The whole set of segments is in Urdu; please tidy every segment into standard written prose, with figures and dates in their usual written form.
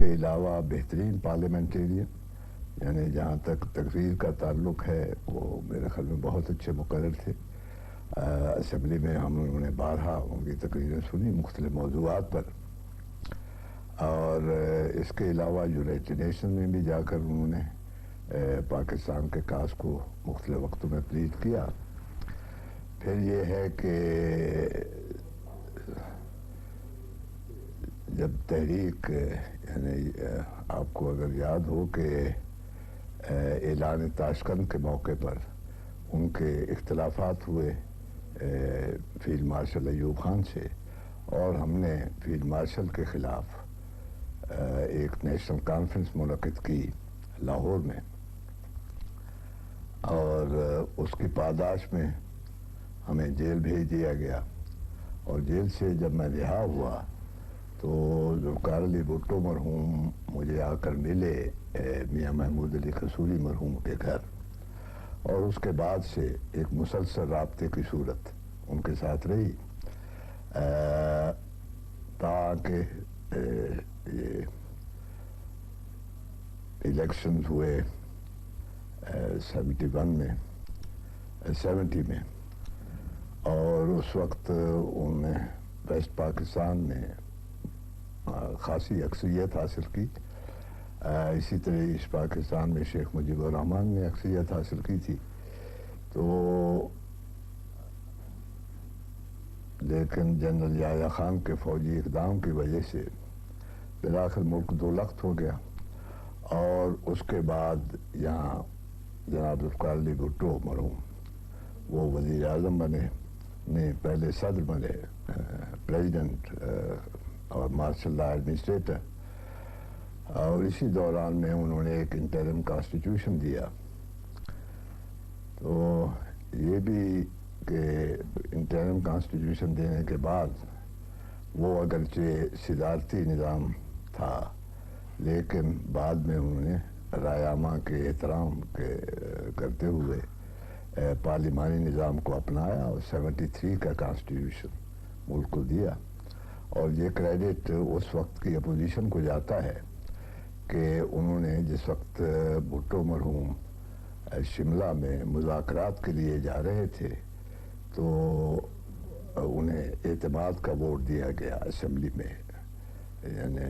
کے علاوہ بہترین پارلیمنٹیرین، یعنی جہاں تک تقریر کا تعلق ہے وہ میرے خیال میں بہت اچھے مقرر تھے۔ اسمبلی میں ہم نے بارہا ان کی تقریریں سنی مختلف موضوعات پر، اور اس کے علاوہ یونائٹڈ نیشن میں بھی جا کر انہوں نے پاکستان کے کاز کو مختلف وقتوں میں پلیڈ کیا۔ پھر یہ ہے کہ جب تحریک یعنی آپ کو اگر یاد ہو کہ اعلان تاشکند کے موقع پر ان کے اختلافات ہوئے فیلڈ مارشل ایوب خان سے، اور ہم نے فیلڈ مارشل کے خلاف ایک نیشنل کانفرنس منعقد کی لاہور میں، اور اس کی پاداش میں ہمیں جیل بھیج دیا گیا، اور جیل سے جب میں رہا ہوا تو ذوالفقار علی بھٹو مرحوم مجھے آ کر ملے میاں محمود علی قصوری مرحوم کے گھر، اور اس کے بعد سے ایک مسلسل رابطے کی صورت ان کے ساتھ رہی تاکہ یہ الیکشنز ہوئے 70 میں، اور اس وقت انہوں نے ویسٹ پاکستان میں خاصی اکثریت حاصل کی۔ اسی طرح ایسٹ پاکستان میں شیخ مجیب الرحمن نے اکثریت حاصل کی تھی، تو لیکن جنرل یحییٰ خان کے فوجی اقدام کی وجہ سے بالآخر ملک دو لخت ہو گیا، اور اس کے بعد یہاں جناب ذوالفقار علی بھٹو مرحوم وہ وزیر اعظم بنے، نہیں پہلے صدر بنے، پریزیڈنٹ اور مارشل لا ایڈمنسٹریٹر، اور اسی دوران میں انہوں نے ایک انٹرم کانسٹیٹیوشن دیا۔ تو یہ بھی کہ انٹرم کانسٹیٹیوشن دینے کے بعد وہ اگرچہ صدارتی نظام تھا، لیکن بعد میں انہوں نے رائے عامہ کے احترام کرتے ہوئے پارلیمانی نظام کو اپنایا، اور 73 کا کانسٹیٹیوشن ملک کو دیا۔ اور یہ کریڈٹ اس وقت کی اپوزیشن کو جاتا ہے کہ انہوں نے جس وقت بھٹو مرحوم شملہ میں مذاکرات کے لیے جا رہے تھے تو انہیں اعتماد کا ووٹ دیا گیا اسمبلی میں، یعنی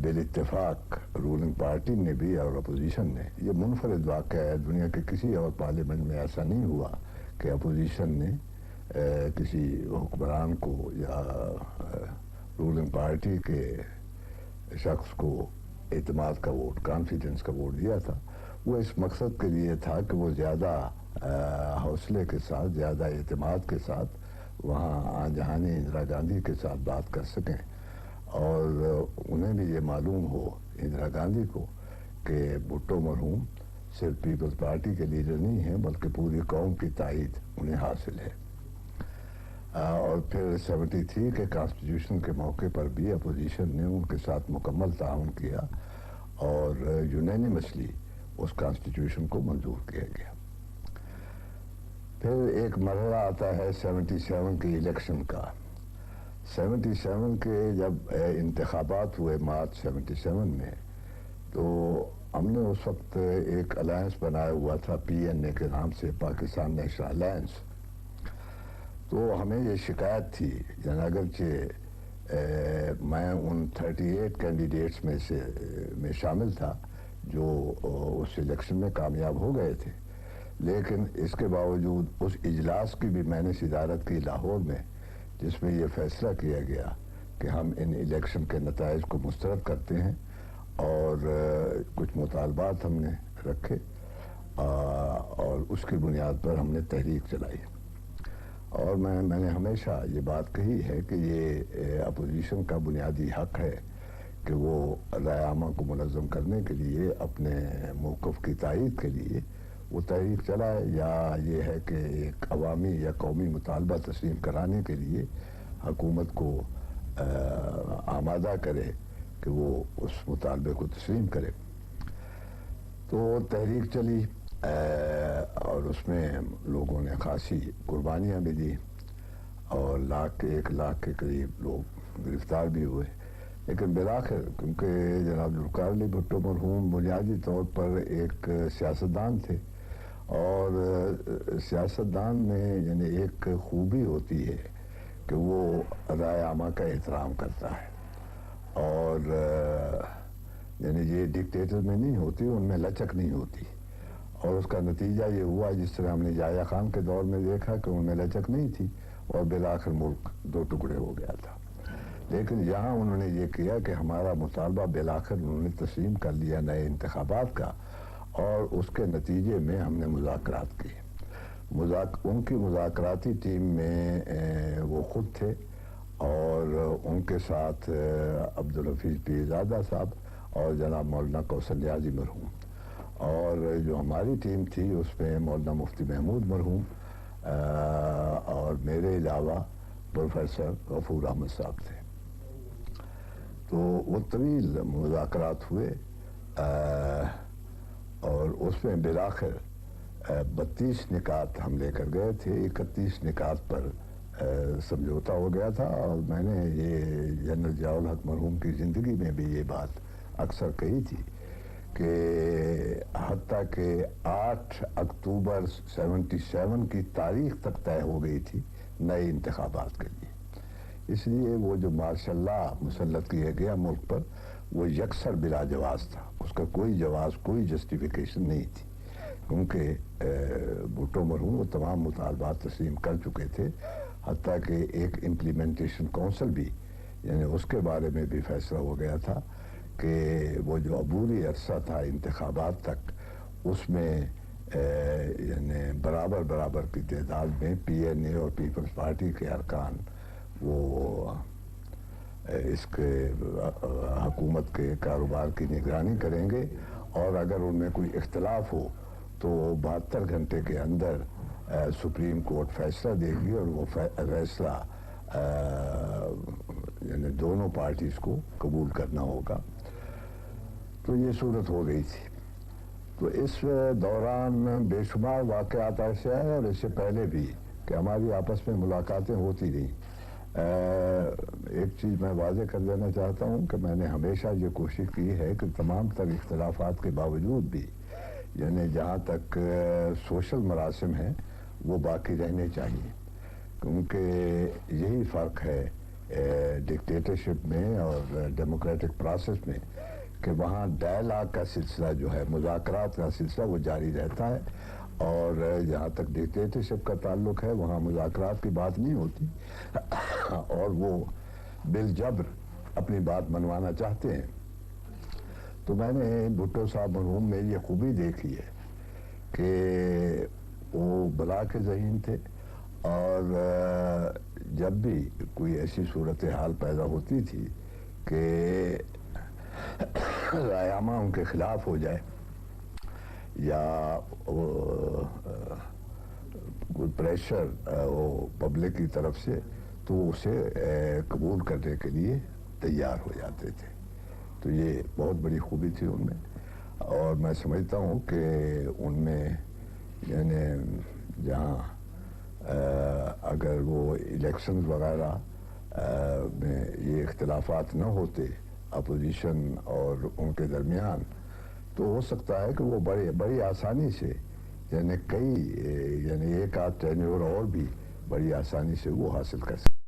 بالاتفاق رولنگ پارٹی نے بھی اور اپوزیشن نے۔ یہ منفرد واقعہ ہے، دنیا کے کسی اور پارلیمنٹ میں ایسا نہیں ہوا کہ اپوزیشن نے کسی حکمران کو یا رولنگ پارٹی کے شخص کو اعتماد کا ووٹ، کانفیڈنس کا ووٹ دیا تھا۔ وہ اس مقصد کے لیے تھا کہ وہ زیادہ حوصلے کے ساتھ، زیادہ اعتماد کے ساتھ وہاں آن جہانی اندرا گاندھی کے ساتھ بات کر سکیں، اور انہیں بھی یہ معلوم ہو اندرا گاندھی کو کہ بھٹو مرحوم صرف پیپلز پارٹی کے لیڈر نہیں ہیں بلکہ پوری قوم کی تائید انہیں حاصل ہے۔ اور پھر 73 کے کانسٹیٹیوشن کے موقع پر بھی اپوزیشن نے ان کے ساتھ مکمل تعاون کیا، اور یونینیمسلی اس کانسٹیٹیوشن کو منظور کیا گیا۔ پھر ایک مرحلہ آتا ہے 77 کی الیکشن کا۔ 77 کے جب انتخابات ہوئے مارچ 77 میں، تو ہم نے اس وقت ایک الائنس بنایا ہوا تھا PNA کے نام سے، پاکستان نیشنل الائنس۔ تو ہمیں یہ شکایت تھی، یعنی اگرچہ میں ان 38 کینڈیڈیٹس میں شامل تھا جو اس الیکشن میں کامیاب ہو گئے تھے، لیکن اس کے باوجود اس اجلاس کی بھی میں نے صدارت کی لاہور میں، جس میں یہ فیصلہ کیا گیا کہ ہم ان الیکشن کے نتائج کو مسترد کرتے ہیں، اور کچھ مطالبات ہم نے رکھے، اور اس کی بنیاد پر ہم نے تحریک چلائی۔ اور میں نے ہمیشہ یہ بات کہی ہے کہ یہ اپوزیشن کا بنیادی حق ہے کہ وہ رائے عامہ کو منظم کرنے کے لیے، اپنے موقف کی تائید کے لیے وہ تحریک چلائے، یا یہ ہے کہ ایک عوامی یا قومی مطالبہ تسلیم کرانے کے لیے حکومت کو آمادہ کرے کہ وہ اس مطالبے کو تسلیم کرے۔ تو تحریک چلی، اور اس میں لوگوں نے خاصی قربانیاں بھی دی، اور 1 لاکھ کے قریب لوگ گرفتار بھی ہوئے، لیکن بالآخر کیونکہ جناب ذوالفقار علی بھٹو مرحوم بنیادی طور پر ایک سیاستدان تھے، اور سیاستدان میں یعنی ایک خوبی ہوتی ہے کہ وہ رائے عامہ کا احترام کرتا ہے، اور یعنی یہ ڈکٹیٹر میں نہیں ہوتی، ان میں لچک نہیں ہوتی، اور اس کا نتیجہ یہ ہوا جس طرح ہم نے یحییٰ خان کے دور میں دیکھا کہ ان میں لچک نہیں تھی اور بالآخر ملک دو ٹکڑے ہو گیا تھا۔ لیکن یہاں انہوں نے یہ کیا کہ ہمارا مطالبہ بالآخر انہوں نے تسلیم کر لیا نئے انتخابات کا، اور اس کے نتیجے میں ہم نے مذاکرات کیے۔ ان کی مذاکراتی ٹیم میں وہ خود تھے، اور ان کے ساتھ عبدالحفیظ پیرزادہ صاحب اور جناب مولانا کوثر نیازی مرحوم، اور جو ہماری ٹیم تھی اس میں مولانا مفتی محمود مرحوم اور میرے علاوہ پروفیسر غفور احمد صاحب تھے۔ تو وہ طویل مذاکرات ہوئے، اور اس میں بالآخر 32 نکات ہم لے کر گئے تھے، 31 نکات پر سمجھوتا ہو گیا تھا، اور میں نے یہ جنرل ضیاء الحق مرحوم کی زندگی میں بھی یہ بات اکثر کہی تھی کہ حتیٰ کہ 8 اکتوبر 77 کی تاریخ تک طے ہو گئی تھی نئے انتخابات کے لیے۔ اس لیے وہ جو مارشل لا مسلط کیا گیا ملک پر، وہ یکسر بلا جواز تھا، اس کا کوئی جواز، کوئی جسٹیفیکیشن نہیں تھی، کیونکہ بھٹو مرحوم وہ تمام مطالبات تسلیم کر چکے تھے، حتیٰ کہ ایک امپلیمنٹیشن کونسل بھی، یعنی اس کے بارے میں بھی فیصلہ ہو گیا تھا کہ وہ جو عبوری عرصہ تھا انتخابات تک، اس میں یعنی برابر کی تعداد میں پی این اے اور پیپلز پارٹی کے ارکان وہ اس کے حکومت کے کاروبار کی نگرانی کریں گے، اور اگر ان میں کوئی اختلاف ہو تو 72 گھنٹے کے اندر سپریم کورٹ فیصلہ دے گی، اور وہ فیصلہ یعنی دونوں پارٹیز کو قبول کرنا ہوگا۔ تو یہ صورت ہو گئی تھی۔ تو اس دوران بے شمار واقعات ایسے آئے، اور اس سے پہلے بھی، کہ ہماری آپس میں ملاقاتیں ہوتی رہیں۔ ایک چیز میں واضح کر دینا چاہتا ہوں کہ میں نے ہمیشہ یہ کوشش کی ہے کہ تمام تر اختلافات کے باوجود بھی، یعنی جہاں تک سوشل مراسم ہیں وہ باقی رہنے چاہیے، کیونکہ یہی فرق ہے ڈکٹیٹرشپ میں اور ڈیموکریٹک پروسیس میں، کہ وہاں ڈائلاگ کا سلسلہ جو ہے، مذاکرات کا سلسلہ وہ جاری رہتا ہے، اور جہاں تک ڈکٹیٹرشپ کا تعلق ہے وہاں مذاکرات کی بات نہیں ہوتی، اور وہ بالجبر اپنی بات منوانا چاہتے ہیں۔ تو میں نے بھٹو صاحب مرحوم میں یہ خوبی دیکھی ہے کہ وہ بلا کے ذہین تھے، اور جب بھی کوئی ایسی صورتحال پیدا ہوتی تھی کہ رائے عامہ ان کے خلاف ہو جائے یا کوئی پریشر ہو پبلک کی طرف سے، تو اسے قبول کرنے کے لیے تیار ہو جاتے تھے۔ تو یہ بہت بڑی خوبی تھی ان میں، اور میں سمجھتا ہوں کہ ان میں یعنی جہاں اگر وہ الیکشنز وغیرہ میں یہ اختلافات نہ ہوتے اپوزیشن اور ان کے درمیان، تو ہو سکتا ہے کہ وہ بڑی آسانی سے، یعنی ایک آدھ ٹینیور اور بھی بڑی آسانی سے وہ حاصل کر سکتے۔